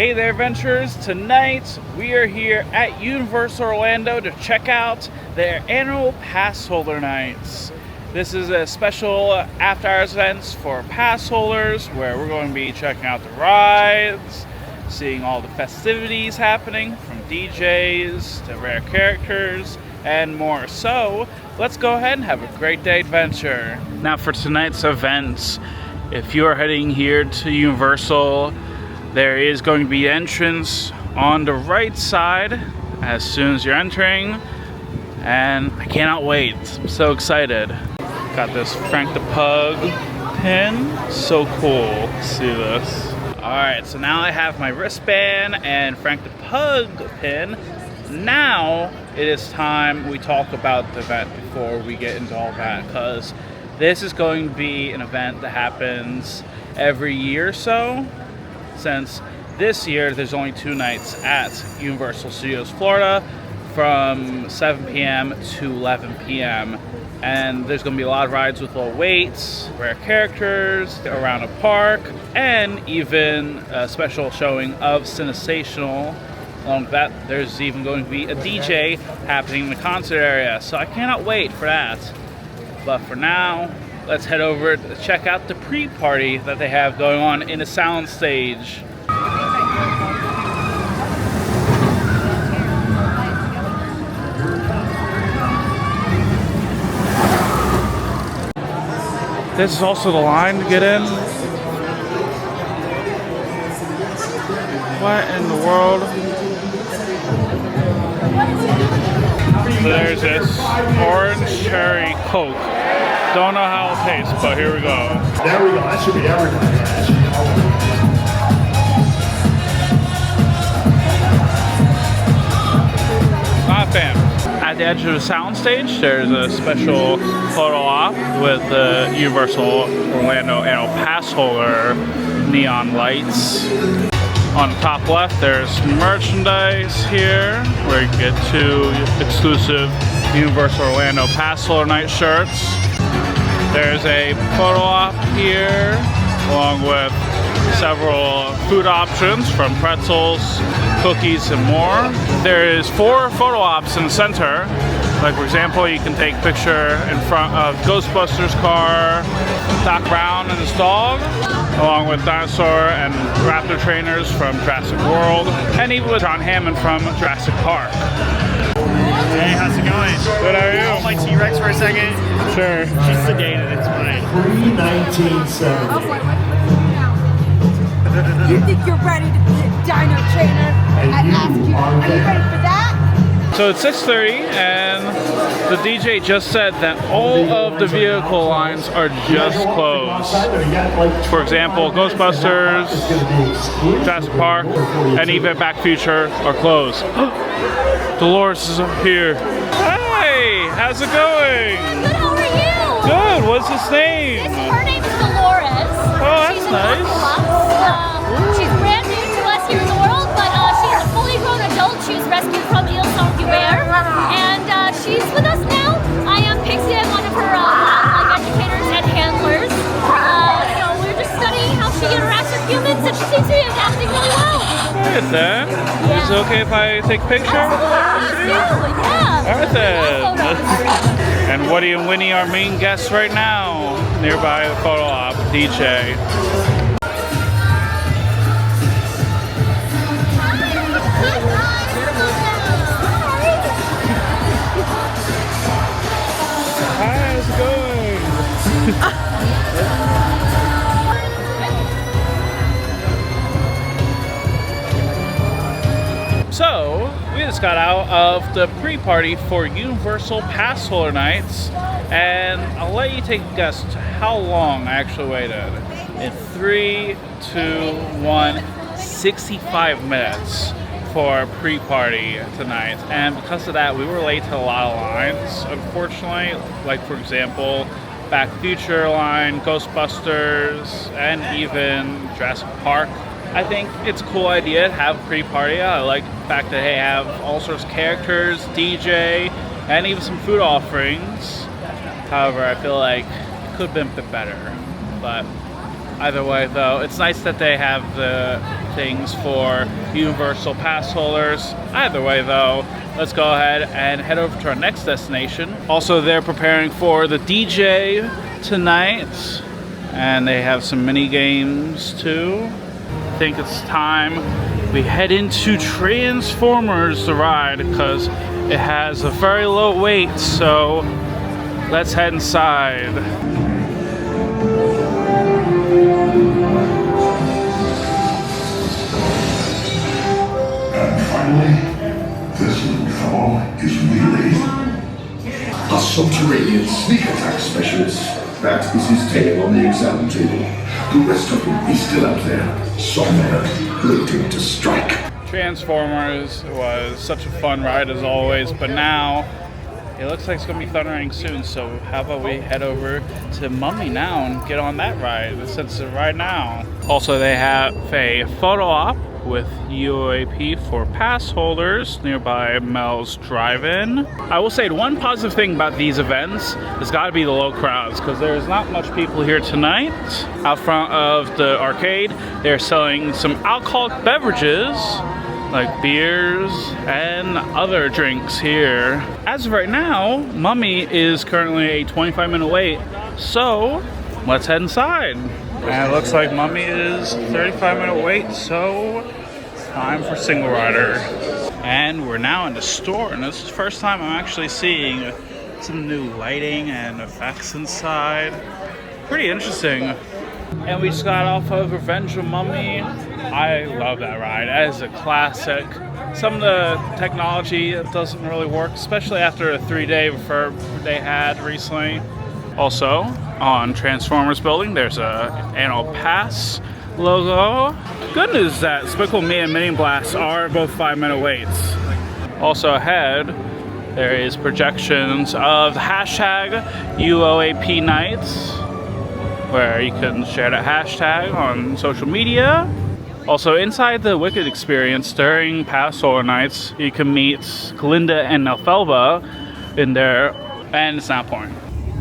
Hey there, adventurers! Tonight we are here at Universal Orlando to check out their annual Passholder Nights. This is a special after-hours event for pass holders where we're going to be checking out the rides, seeing all the festivities happening from DJs to rare characters and more. So let's go ahead and have a great day adventure. Now for tonight's event, if you are heading here to Universal, there is going to be entrance on the right side as soon as you're entering, and I cannot wait. I'm so excited. Got this Frank the Pug pin. So cool. See this. Alright, so now I have my wristband and Frank the Pug pin. Now it is time we talk about the event before we get into all that, because this is going to be an event that happens every year or so. Since this year there's only 2 nights at Universal Studios Florida from 7 p.m. to 11 p.m. and there's going to be a lot of rides with low waits, rare characters around the park, and even a special showing of Sensational. Along with that, there's even going to be a DJ happening in the concert area, so I cannot wait for that. But for now, let's head over to check out the pre-party that they have going on in the sound stage. This is also the line to get in. What in the world? So there's this orange cherry Coke. Don't know how it tastes, but here we go. There we go. That should be everybody. Not a fan. At the edge of the soundstage, there's a special photo op with the Universal Orlando Annual Passholder neon lights. On the top left, there's merchandise here where you get 2 exclusive Universal Orlando Passholder Night shirts. There's a photo op here, along with several food options from pretzels, cookies, and more. There is 4 photo ops in the center. Like for example, you can take a picture in front of Ghostbusters car, Doc Brown and his dog, along with dinosaur and raptor trainers from Jurassic World, and even with John Hammond from Jurassic Park. Hey, how's it going? Good, how are you? Hold my T-Rex for a second. Sure. She's sedated, it's fine. Pre-1970. You think you're ready to be a dino trainer? I ask you, are you ready for that? So it's 6:30 and the DJ just said that all of the vehicle lines are just closed. For example, Ghostbusters, Jurassic Park, and even Back to the Future are closed. Dolores is up here. Hey, how's it going? Good, how are you? Good, what's his name? Her name's Dolores. Oh, that's She's an nice. Oculus. She's brand new to us here in the world, but she's a fully grown adult. She was rescued from Ile Saint-Hubert, and she's with us now. I am Pixie, I'm one of her wildlife educators and handlers. So we're just studying how she interacts with humans, and she seems to be adapting really well. Alright then. Yeah. Is it okay if I take a picture? Absolutely, yeah. Alright then. Photos. And Woody and Winnie are main guests right now, nearby the photo op DJ. Hi, how's it going? So, we just got out of the pre-party for Universal Passholder Nights, and I'll let you take a guess to how long I actually waited. In 3, 2, 1, 65 minutes for pre-party tonight. And because of that, we were late to a lot of lines, unfortunately. Like for example, Back to the Future line, Ghostbusters, and even Jurassic Park. I think it's a cool idea to have a pre-party. I like the fact that they have all sorts of characters, DJ, and even some food offerings. However, I feel like could have been a bit better. But either way, though, it's nice that they have the things for Universal Pass holders. Either way though, let's go ahead and head over to our next destination. Also, they're preparing for the DJ tonight, and they have some mini games too. I think it's time we head into Transformers the ride because it has a very low wait, so let's head inside. And finally, this little fellow is really a subterranean sneak attack specialist. That is his tale on the exam table. The rest of him is still out there, somewhere, waiting to strike. Transformers was such a fun ride as always, but now it looks like it's going to be thundering soon, so how about we head over to Mummy now and get on that ride since it's right now. Also, they have a photo op with UAP for pass holders nearby Mel's Drive-In. I will say one positive thing about these events has got to be the low crowds, because there's not much people here tonight. Out front of the arcade, they're selling some alcoholic beverages like beers and other drinks here. As of right now, Mummy is currently a 25-minute wait, so let's head inside. And it looks like Mummy is 35-minute wait, so time for single rider. And we're now in the store, and this is the first time I'm actually seeing some new lighting and effects inside. Pretty interesting. And we just got off of Revenge of Mummy. I love that ride. That is a classic. Some of the technology doesn't really work, especially after a 3-day refurb they had recently. Also, on Transformers building, there's a Annual Pass logo. Good news is that Despicable Me and Mini Blast are both 5-minute waits. Also ahead, there is projections of the hashtag UOAP nights, where you can share that hashtag on social media. Also, inside the Wicked experience during Passholder nights, you can meet Glinda and Nelfelba in there, and it's not pouring.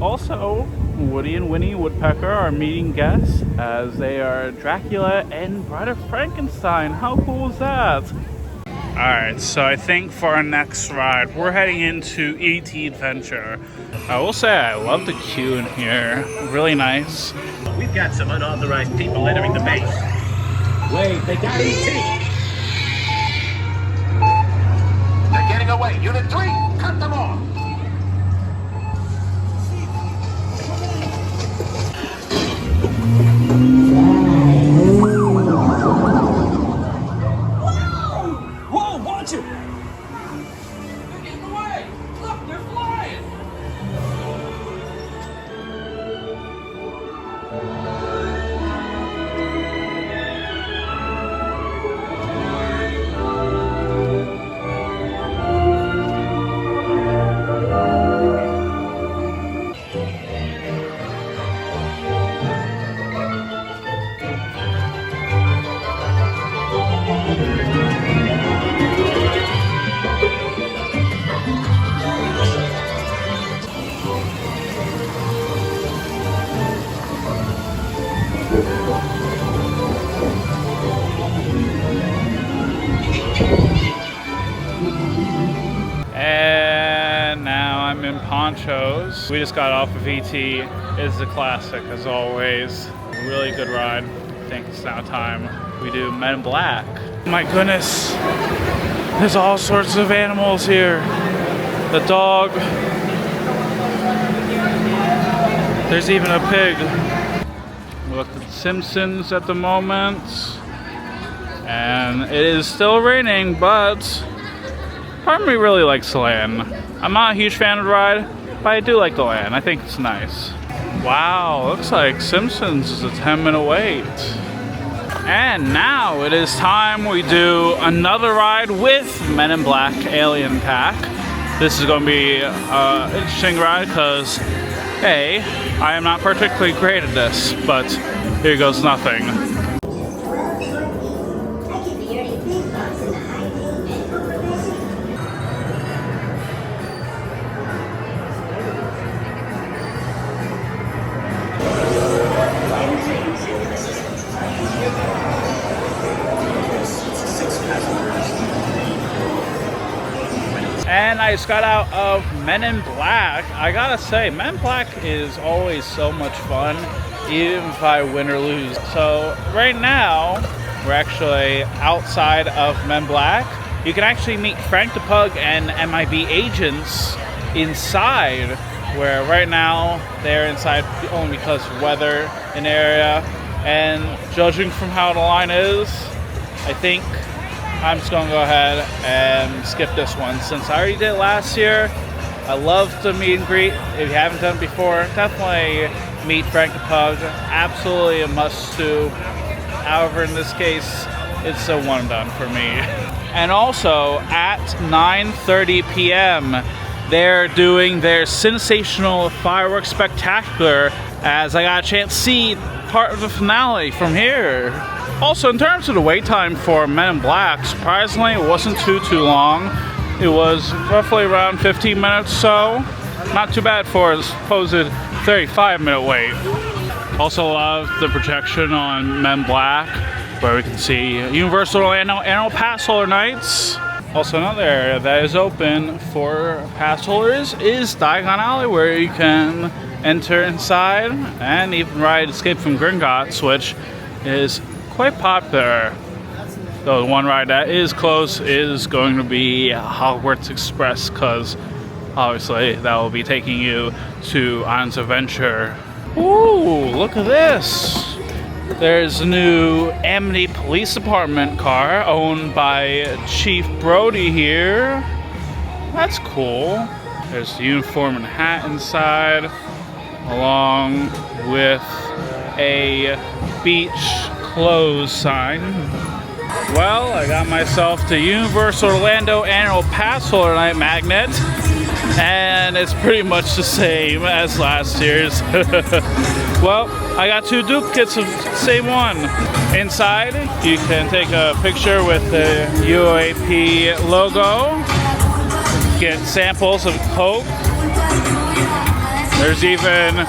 Also, Woody and Winnie Woodpecker are meeting guests as they are Dracula and Bride of Frankenstein. How cool is that? Alright, so I think for our next ride, we're heading into E.T. Adventure. I will say I love the queue in here. Really nice. We've got some unauthorized people entering the base. Wait, they got E.T. They're getting away. Unit 3, cut them off. Whoa, watch it! They're getting away! Look, they're flying! And now I'm in Ponchos. We just got off of E.T. It's a classic as always. Really good ride. I think it's now time we do Men in Black. My goodness, there's all sorts of animals here. The dog. There's even a pig. We look at The Simpsons at the moment. And it is still raining, but part of me really likes the land. I'm not a huge fan of the ride, but I do like the land. I think it's nice. Wow, looks like Simpsons is a 10-minute wait. And now it is time we do another ride with Men in Black Alien Pack. This is going to be an interesting ride because, hey, I am not particularly great at this, but here goes nothing. and I just got out of Men in Black. I gotta say, Men in Black is always so much fun, even if I win or lose. So right now, we're actually outside of Men in Black. You can actually meet Frank the Pug and MIB agents inside, where right now they're inside only because of weather in the area. And judging from how the line is, I think I'm just gonna go ahead and skip this one since I already did it last year. I love the meet and greet. If you haven't done it before, definitely meet Frank the Pug. Absolutely a must-do. However, in this case, it's a one and done for me. And also at 9:30 p.m. they're doing their sensational fireworks spectacular, as I got a chance to see part of the finale from here. Also, in terms of the wait time for Men in Black, surprisingly it wasn't too long. It was roughly around 15 minutes or so. Not too bad for a supposed 35-minute wait. Also love the projection on Men in Black, where we can see Universal Orlando Annual Passholder Nights. Also another area that is open for pass holders is Diagon Alley, where you can enter inside and even ride Escape from Gringotts, which is quite popular. Though the one ride that is close is going to be Hogwarts Express, because obviously that will be taking you to Islands of Adventure. Ooh, look at this! There's a new Amity Police Department car owned by Chief Brody here. That's cool. There's the uniform and hat inside, along with a beach clothes sign. Well, I got myself the Universal Orlando Annual Passholder Night magnet, and it's pretty much the same as last year's. Well, I got two duplicates of the same one. Inside, you can take a picture with the UAP logo, get samples of Coke. There's even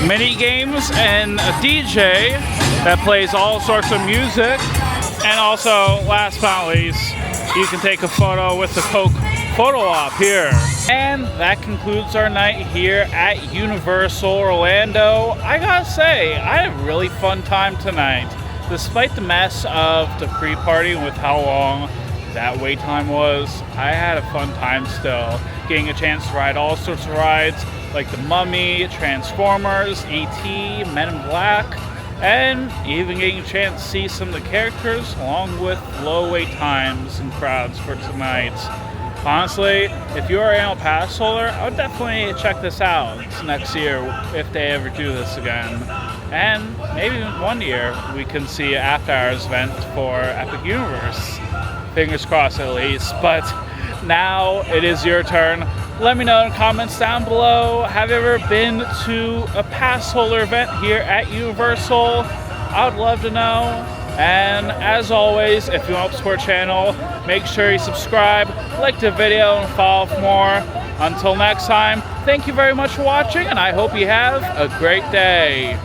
mini games and a DJ that plays all sorts of music. And also, last but not least, you can take a photo with the Coke photo op here. And that concludes our night here at Universal Orlando. I gotta say, I had a really fun time tonight. Despite the mess of the pre-party with how long that wait time was, I had a fun time still. Getting a chance to ride all sorts of rides like the Mummy, Transformers, E.T., Men in Black, and even getting a chance to see some of the characters along with low wait times and crowds for tonight. Honestly, if you're an Annual Pass holder, I would definitely check this out next year if they ever do this again. And maybe one year we can see an after hours event for Epic Universe. Fingers crossed at least. But now it is your turn. Let me know in the comments down below. Have you ever been to a pass holder event here at Universal? I would love to know. And as always, if you want to support the channel, make sure you subscribe, like the video, and follow for more. Until next time, thank you very much for watching, and I hope you have a great day.